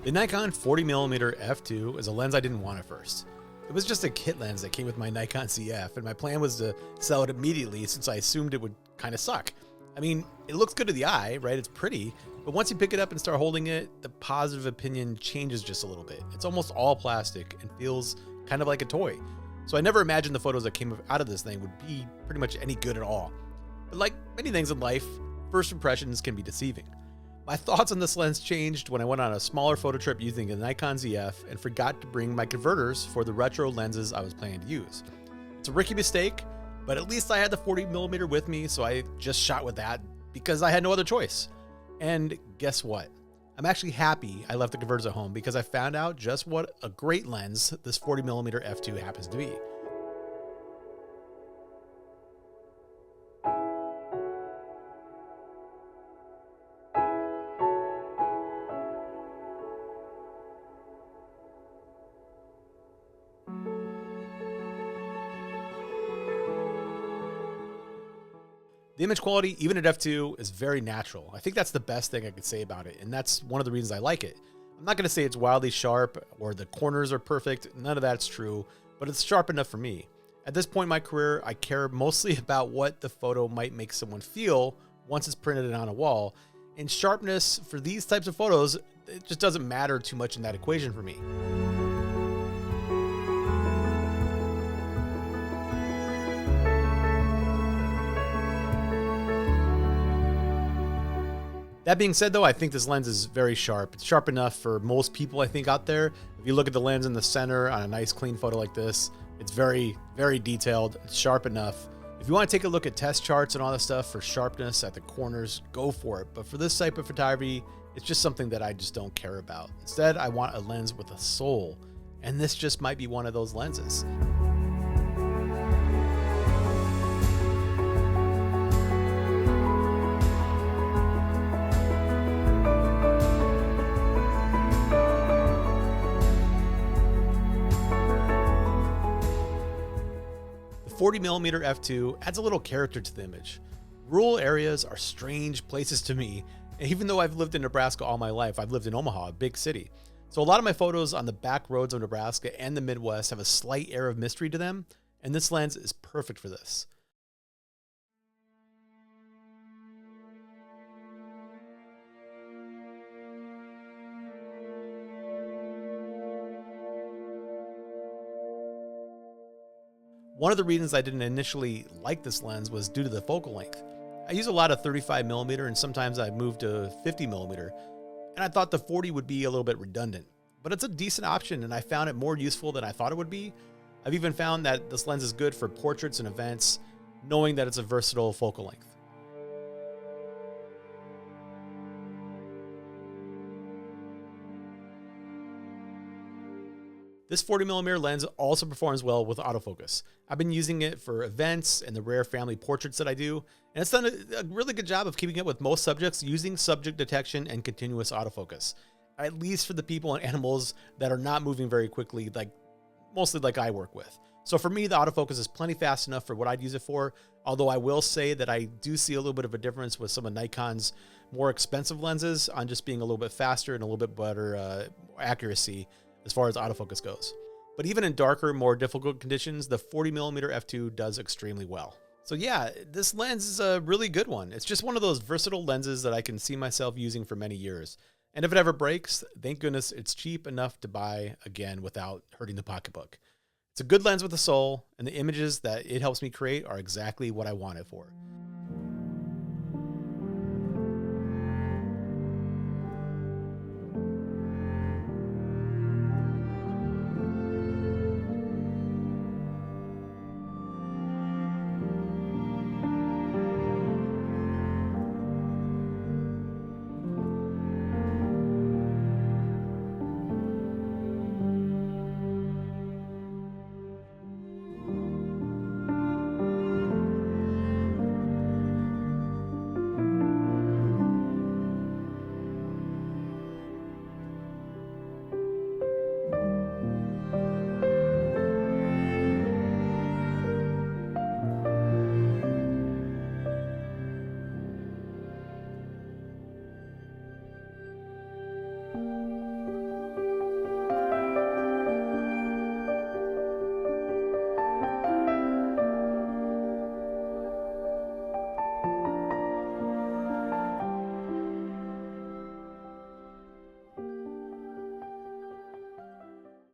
The Nikon 40mm f2 is a lens I didn't want at first. It was just a kit lens that came with my Nikon CF, and my plan was to sell it immediately since I assumed it would kind of suck. I mean, it looks good to the eye, right? It's pretty, but once you pick it up and start holding it, the positive opinion changes just a little bit. It's almost all plastic and feels kind of like a toy. So I never imagined the photos that came out of this thing would be pretty much any good at all. But like many things in life, first impressions can be deceiving. My thoughts on this lens changed when I went on a smaller photo trip using a Nikon ZF and forgot to bring my converters for the retro lenses I was planning to use. It's a rookie mistake, but at least I had the 40mm with me, so I just shot with that because I had no other choice. And guess what? I'm actually happy I left the converters at home because I found out just what a great lens this 40mm f2 happens to be. The image quality, even at f2, is very natural. I think that's the best thing I could say about it, and that's one of the reasons I like it. I'm not going to say it's wildly sharp or the corners are perfect. None of that's true, but it's sharp enough for me. At this point in my career, I care mostly about what the photo might make someone feel once it's printed on a wall, and sharpness for these types of photos, it just doesn't matter too much in that equation for me. That being said, though, I think this lens is very sharp. It's sharp enough for most people, I think, out there. If you look at the lens in the center on a nice, clean photo like this, it's very, very detailed. It's sharp enough. If you want to take a look at test charts and all this stuff for sharpness at the corners, go for it. But for this type of photography, it's just something that I just don't care about. Instead, I want a lens with a soul. And this just might be one of those lenses. The 40mm f2 adds a little character to the image. Rural areas are strange places to me, and even though I've lived in Nebraska all my life, I've lived in Omaha, a big city. So a lot of my photos on the back roads of Nebraska and the Midwest have a slight air of mystery to them, and this lens is perfect for this. One of the reasons I didn't initially like this lens was due to the focal length. I use a lot of 35mm and sometimes I move to 50mm, and I thought the 40 would be a little bit redundant. But it's a decent option and I found it more useful than I thought it would be. I've even found that this lens is good for portraits and events, knowing that it's a versatile focal length. This 40mm lens also performs well with autofocus. I've been using it for events and the rare family portraits that I do, and it's done a really good job of keeping up with most subjects using subject detection and continuous autofocus, at least for the people and animals that are not moving very quickly, mostly like I work with. So for me, the autofocus is plenty fast enough for what I'd use it for, although I will say that I do see a little bit of a difference with some of Nikon's more expensive lenses on just being a little bit faster and a little bit better accuracy as far as autofocus goes. But even in darker, more difficult conditions, the 40mm f2 does extremely well. So yeah, this lens is a really good one. It's just one of those versatile lenses that I can see myself using for many years. And if it ever breaks, thank goodness it's cheap enough to buy again without hurting the pocketbook. It's a good lens with a soul, and the images that it helps me create are exactly what I want it for.